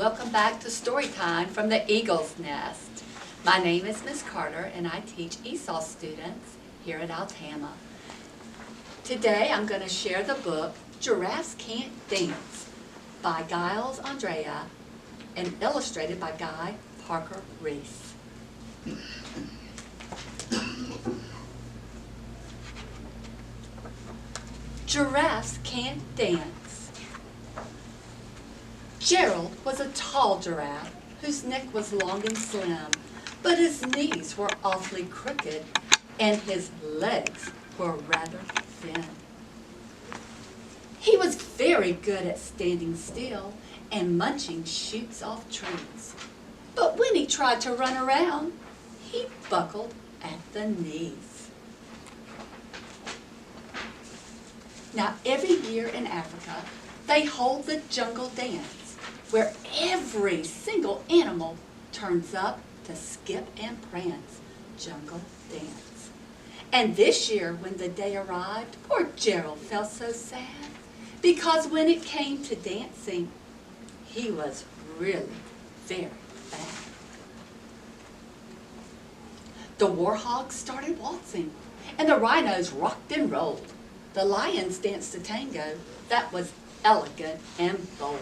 welcome back to Storytime from the Eagle's Nest. My name is Miss Carter and I teach ESOL students here at Altama. Today I'm going to share the book Giraffes Can't Dance by Giles, Andreae and illustrated by Guy Parker Rees. Giraffes can't dance. Gerald was a tall giraffe whose neck was long and slim, but his knees were awfully crooked and his legs were rather thin. He was very good at standing still and munching shoots off trees, but when he tried to run around, he buckled at the knees. Now, every year in Africa, they hold the jungle dance, where every single animal turns up to skip and prance, jungle dance. And this year, when the day arrived, poor Gerald felt so sad, because when it came to dancing, he was really very bad. The warhogs started waltzing, and the rhinos rocked and rolled. The lions danced a tango that was elegant and bold.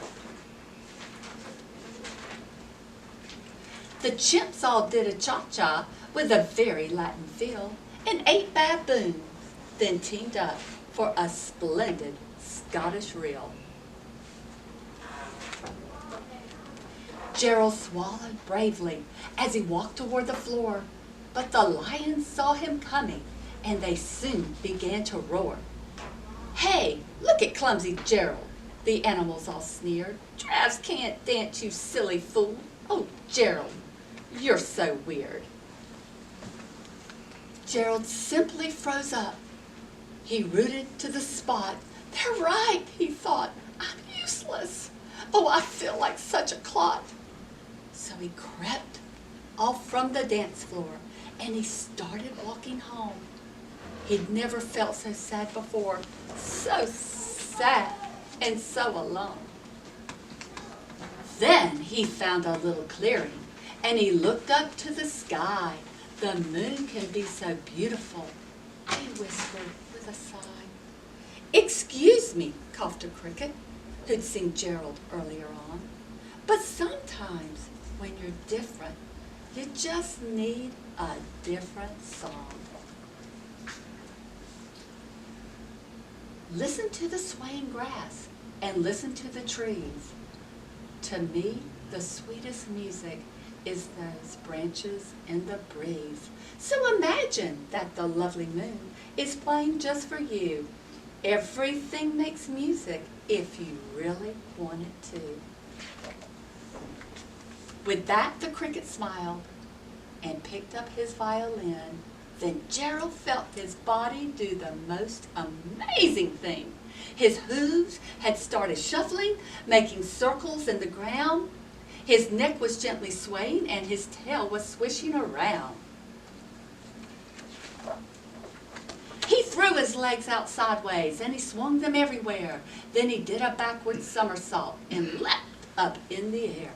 The chimps all did a cha-cha with a very Latin feel, and 8 baboons then teamed up for a splendid Scottish reel. Gerald swallowed bravely as he walked toward the floor, but the lions saw him coming, and they soon began to roar. "Hey, look at clumsy Gerald," the animals all sneered. "Giraffes can't dance, you silly fool. Oh, Gerald, you're so weird." Gerald simply froze up. He rooted to the spot. "They're right," he thought. "I'm useless. Oh, I feel like such a clot." So he crept off from the dance floor and he started walking home. He'd never felt so sad before, so sad and so alone. Then he found a little clearing and he looked up to the sky. "The moon can be so beautiful," he whispered with a sigh. "Excuse me," coughed a cricket who'd seen Gerald earlier on, "but sometimes when you're different, you just need a different song." Listen to the swaying grass and listen to the trees. To me, the sweetest music is those branches in the breeze. So imagine that the lovely moon is playing just for you. Everything makes music if you really want it to. With that, the cricket smiled and picked up his violin. Then Gerald felt his body do the most amazing thing. His hooves had started shuffling, making circles in the ground. His neck was gently swaying and his tail was swishing around. He threw his legs out sideways and he swung them everywhere. Then he did a backward somersault and leapt up in the air.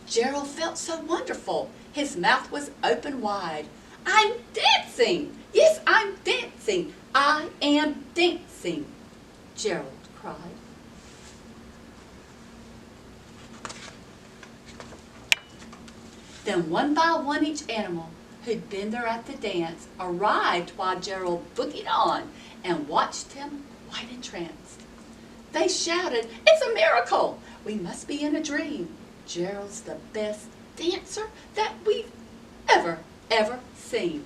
Gerald felt so wonderful. His mouth was open wide. "I'm dancing! Yes, I'm dancing! I am dancing!" Gerald cried. Then one by one each animal who'd been there at the dance arrived while Gerald boogied on and watched him quite entranced. They shouted, "It's a miracle! We must be in a dream. Gerald's the best dancer that we've ever seen."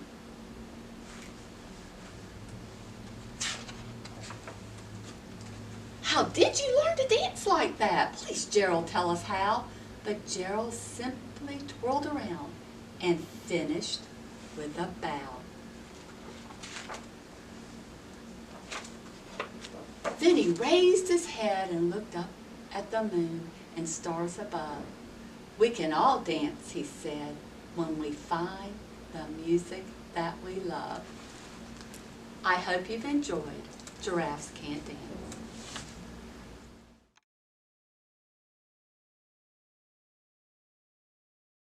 "How did you learn to dance like that? Please, Gerald, tell us how." But Gerald simply twirled around and finished with a bow. Then he raised his head and looked up at the moon and stars above. "We can all dance," he said, "when we find the music that we love." I hope you've enjoyed Giraffes Can't Dance.